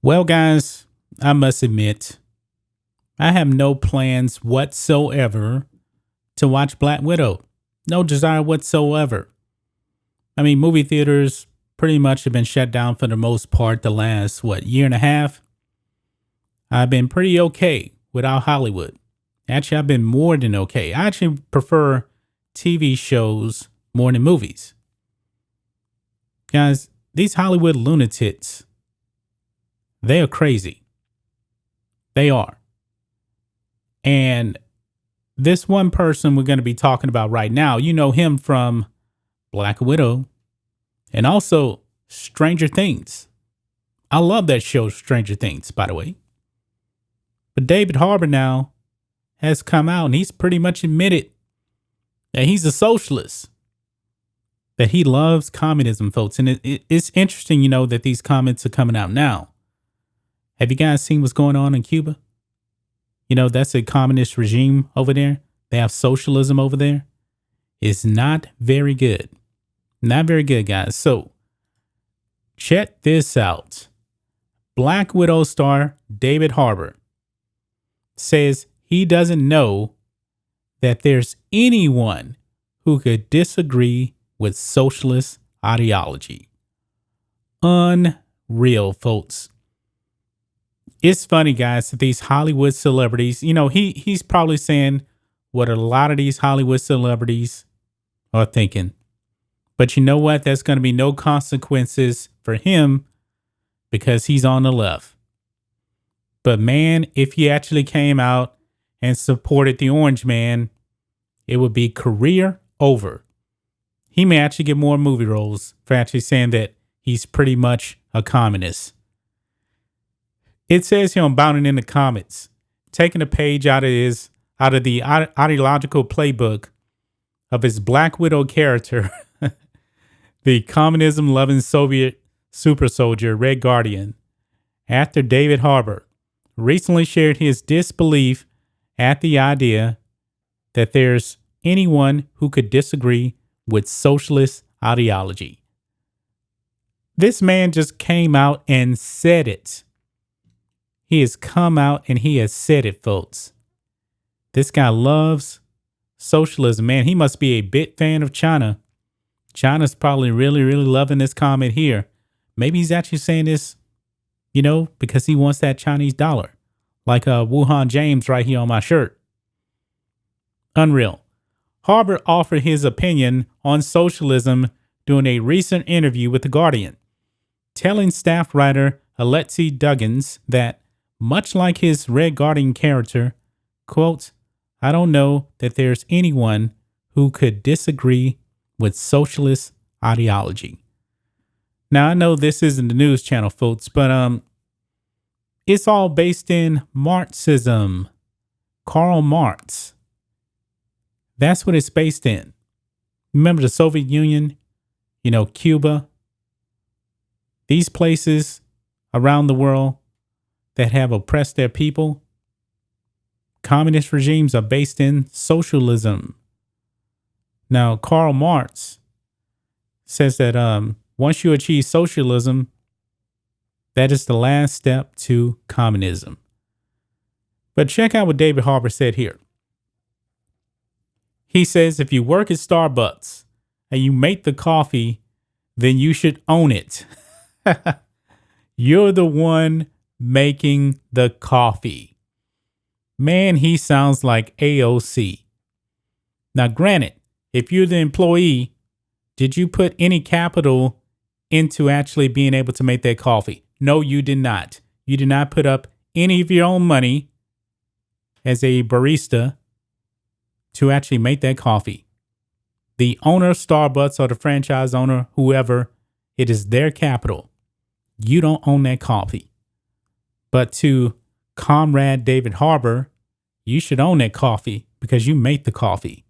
Well, guys, I must admit, I have no plans whatsoever to watch Black Widow. No desire whatsoever. I mean, movie theaters pretty much have been shut down for the most part the last, year and a half. I've been pretty okay without Hollywood. Actually, I've been more than okay. I actually prefer TV shows more than movies. Guys, these Hollywood lunatics, they are crazy. They are. And this one person we're going to be talking about right now, you know him from Black Widow and also Stranger Things. I love that show, Stranger Things, by the way. But David Harbour now has come out and he's pretty much admitted that he's a socialist, that he loves communism, folks. And it's interesting, that these comments are coming out now. Have you guys seen what's going on in Cuba? That's a communist regime over there. They have socialism over there. It's not very good. Not very good, guys. So check this out. Black Widow star David Harbour says he doesn't know that there's anyone who could disagree with socialist ideology. Unreal, folks. It's funny, guys, that these Hollywood celebrities, he's probably saying what a lot of these Hollywood celebrities are thinking. But you know what? There's going to be no consequences for him because he's on the left. But man, if he actually came out and supported the Orange Man, it would be career over. He may actually get more movie roles for actually saying that he's pretty much a communist. It says here on Bounding in the Comments, taking a page out of the ideological playbook of his Black Widow character, the communism-loving Soviet super soldier Red Guardian, actor David Harbour recently shared his disbelief at the idea that there's anyone who could disagree with socialist ideology. This man just came out and said it. He has come out and he has said it, folks. This guy loves socialism, man. He must be a big fan of China. China's probably really, really loving this comment here. Maybe he's actually saying this, because he wants that Chinese dollar. Like Wuhan James right here on my shirt. Unreal. Harbour offered his opinion on socialism during a recent interview with The Guardian, telling staff writer Alexei Duggins that, much like his Red Guardian character, quote, I don't know that there's anyone who could disagree with socialist ideology. Now, I know this isn't the news channel, folks, but it's all based in Marxism. Karl Marx. That's what it's based in. Remember the Soviet Union, Cuba, these places around the world that have oppressed their people. Communist regimes are based in socialism. Now, Karl Marx says that once you achieve socialism, that is the last step to communism. But check out what David Harbour said here. He says, if you work at Starbucks and you make the coffee, then you should own it. You're the one making the coffee. Man, he sounds like AOC. Now, granted, if you're the employee, did you put any capital into actually being able to make that coffee? No, you did not. You did not put up any of your own money as a barista to actually make that coffee. The owner of Starbucks or the franchise owner, whoever, it is their capital. You don't own that coffee. But to Comrade David Harbour, you should own that coffee because you made the coffee.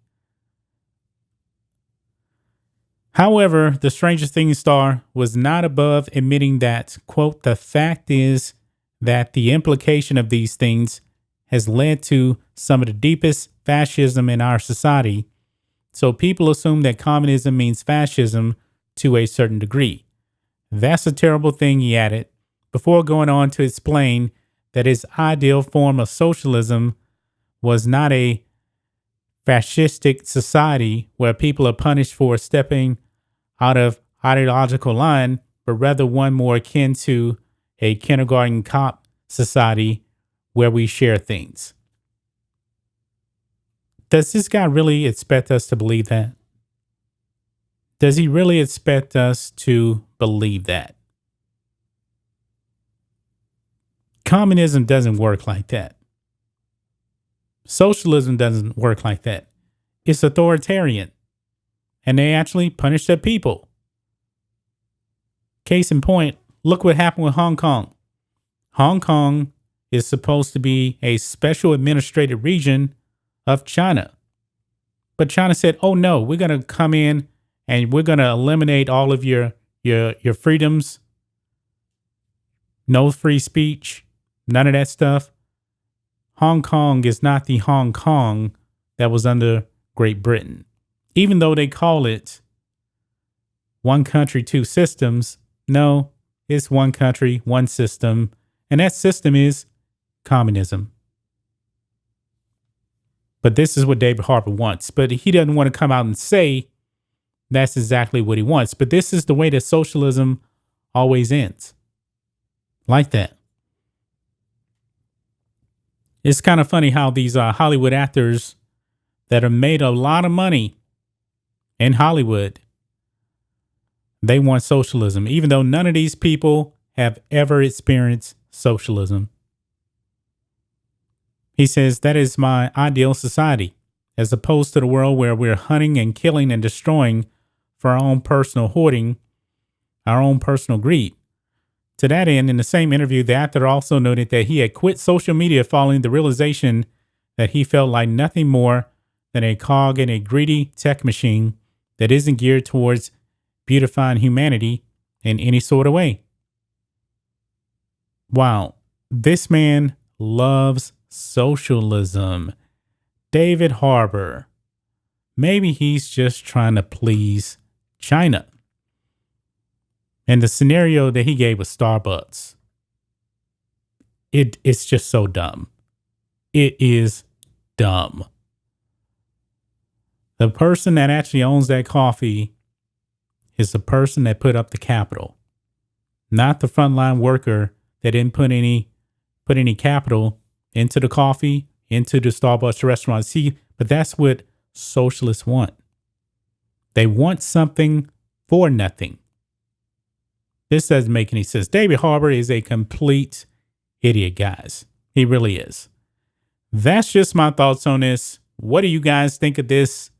However, the Stranger Things star was not above admitting that, quote, the fact is that the implication of these things has led to some of the deepest fascism in our society. So people assume that communism means fascism to a certain degree. That's a terrible thing, he added, before going on to explain that his ideal form of socialism was not a fascistic society where people are punished for stepping out of ideological line, but rather one more akin to a kindergarten cop society where we share things. Does this guy really expect us to believe that? Does he really expect us to believe that? Communism doesn't work like that. Socialism doesn't work like that. It's authoritarian. And they actually punish their people. Case in point, look what happened with Hong Kong. Hong Kong is supposed to be a special administrative region of China. But China said, oh no, we're going to come in and we're going to eliminate all of your freedoms. No free speech, none of that stuff. Hong Kong is not the Hong Kong that was under Great Britain. Even though they call it one country, two systems, no, it's one country, one system. And that system is communism. But this is what David Harbour wants. But he doesn't want to come out and say that's exactly what he wants. But this is the way that socialism always ends. Like that. It's kind of funny how these Hollywood actors that have made a lot of money in Hollywood, they want socialism, even though none of these people have ever experienced socialism. He says that is my ideal society, as opposed to the world where we're hunting and killing and destroying for our own personal hoarding, our own personal greed. To that end, in the same interview, the actor also noted that he had quit social media following the realization that he felt like nothing more than a cog in a greedy tech machine that isn't geared towards beautifying humanity in any sort of way. Wow, this man loves socialism. David Harbour. Maybe he's just trying to please China. And the scenario that he gave with Starbucks, it's just so dumb. It is dumb. The person that actually owns that coffee is the person that put up the capital, not the frontline worker that didn't put any capital into the coffee, into the Starbucks restaurant. See, but that's what socialists want. They want something for nothing. This doesn't make any sense. David Harbour is a complete idiot, guys. He really is. That's just my thoughts on this. What do you guys think of this?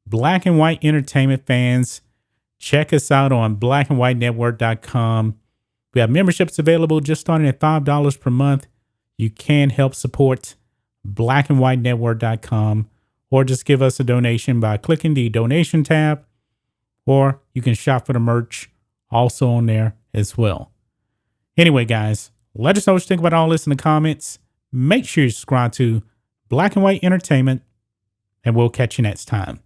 Black and White Entertainment fans, check us out on blackandwhitenetwork.com. We have memberships available just starting at $5 per month. You can help support blackandwhitenetwork.com, or just give us a donation by clicking the donation tab, or you can shop for the merch also on there as well. Anyway, guys, let us know what you think about all this in the comments. Make sure you subscribe to Black and White Entertainment, and we'll catch you next time.